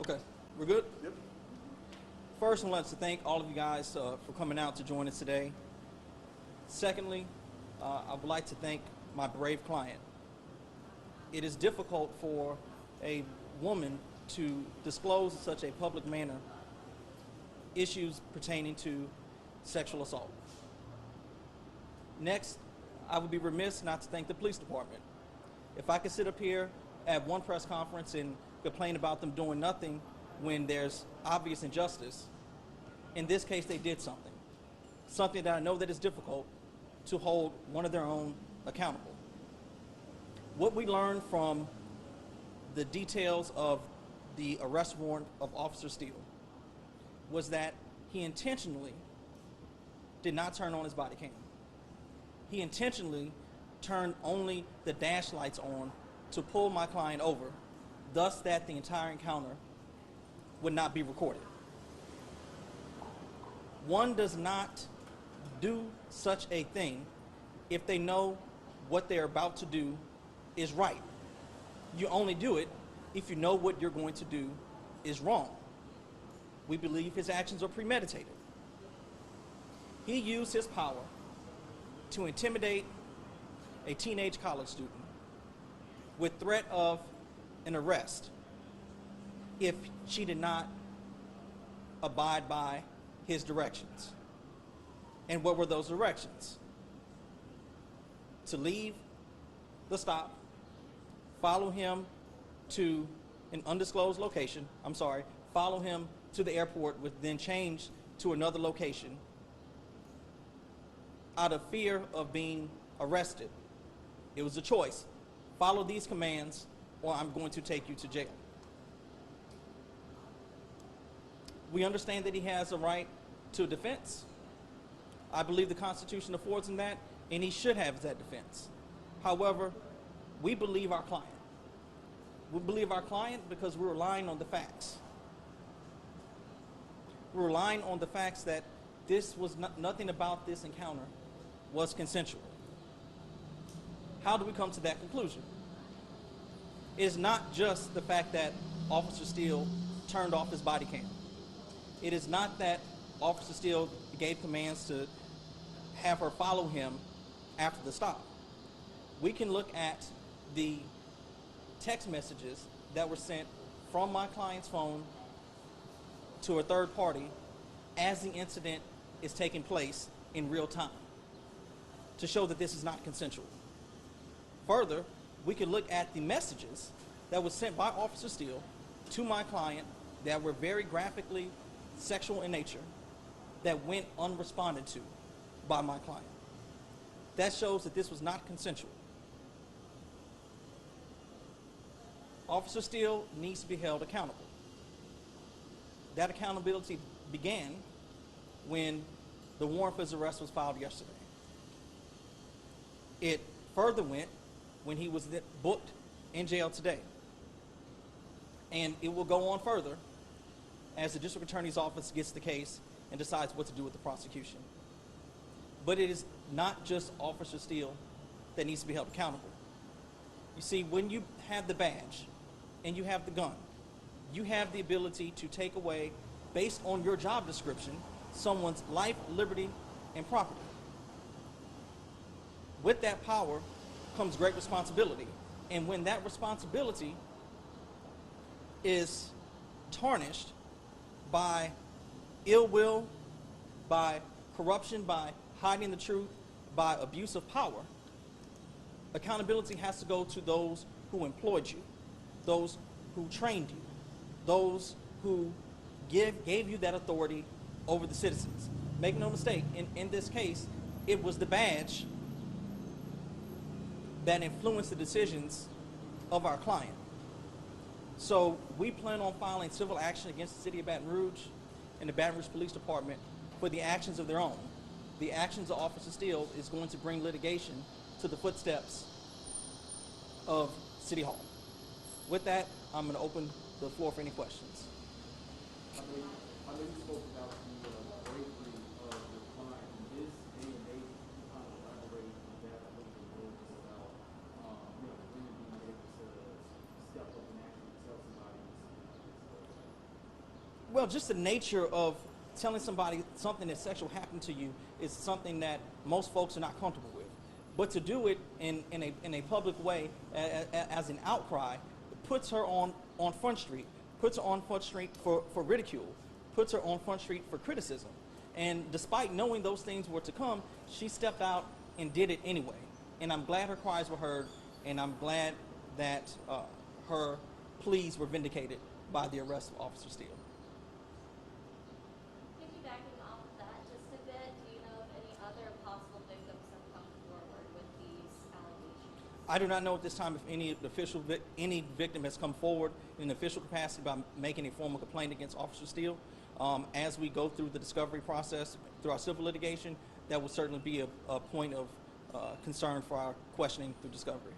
Okay, we're good? Yep. First, I'd like to thank all of you guys for coming out to join us today. Secondly, I would like to thank my brave client. It is difficult for a woman to disclose in such a public manner issues pertaining to sexual assault. Next, I would be remiss not to thank the police department. If I could sit up here at one press conference and complain about them doing nothing when there's obvious injustice, in this case they did something. Something that I know that is difficult to hold one of their own accountable. What we learned from the details of the arrest warrant of Officer Steele was that he intentionally did not turn on his body cam. He intentionally turned only the dash lights on to pull my client over, thus that the entire encounter would not be recorded. One does not do such a thing if they know what they're about to do is right. You only do it if you know what you're going to do is wrong. We believe his actions are premeditated. He used his power to intimidate a teenage college student with threat of an arrest if she did not abide by his directions. And what were those directions? To leave the stop, follow him to an undisclosed location, follow him to the airport, with then change to another location out of fear of being arrested. It was a choice. Follow these commands or I'm going to take you to jail. We understand that he has a right to defense. I believe the Constitution affords him that, and he should have that defense. However, we believe our client. We believe our client because we're relying on the facts. We're relying on the facts that this was nothing about this encounter was consensual. How do we come to that conclusion? It's not just the fact that Officer Steele turned off his body cam. It is not that Officer Steele gave commands to have her follow him after the stop. We can look at the text messages that were sent from my client's phone to a third party as the incident is taking place in real time to show that this is not consensual. Further, we can look at the messages that were sent by Officer Steele to my client that were very graphically sexual in nature that went unresponded to by my client. That shows that this was not consensual. Officer Steele needs to be held accountable. That accountability began when the warrant for his arrest was filed yesterday. It further went when he was booked in jail today. And it will go on further as the district attorney's office gets the case and decides what to do with the prosecution. But it is not just Officer Steele that needs to be held accountable. You see, when you have the badge and you have the gun, you have the ability to take away, based on your job description, someone's life, liberty, and property. With that power comes great responsibility. And when that responsibility is tarnished by ill will, by corruption, by hiding the truth, by abuse of power, accountability has to go to those who employed you, those who trained you, those who gave you that authority over the citizens. Make no mistake, in this case, it was the badge that influenced the decisions of our client. So we plan on filing civil action against the city of Baton Rouge and the Baton Rouge Police Department for the actions of their own. The actions of Officer Steele is going to bring litigation to the footsteps of City Hall. With that, I'm going to open the floor for any questions. I know you spoke about the bravery of the client in this day and age. You kind of elaborate on that a little bit more, just about women being able to step up and actually tell somebody. Well, just the nature of telling somebody something that's sexual happened to you is something that most folks are not comfortable with. But to do it in a public way as an outcry puts her on Front Street, puts her on Front Street for ridicule, puts her on Front Street for criticism. And despite knowing those things were to come, she stepped out and did it anyway. And I'm glad her cries were heard, and I'm glad that her pleas were vindicated by the arrest of Officer Steele. Piggybacking off of that just a bit, do you know if any other possible victims have come forward with these allegations? I do not know at this time if any victim has come forward in an official capacity by making a formal complaint against Officer Steele. As we go through the discovery process, through our civil litigation, that will certainly be a point of concern for our questioning through discovery.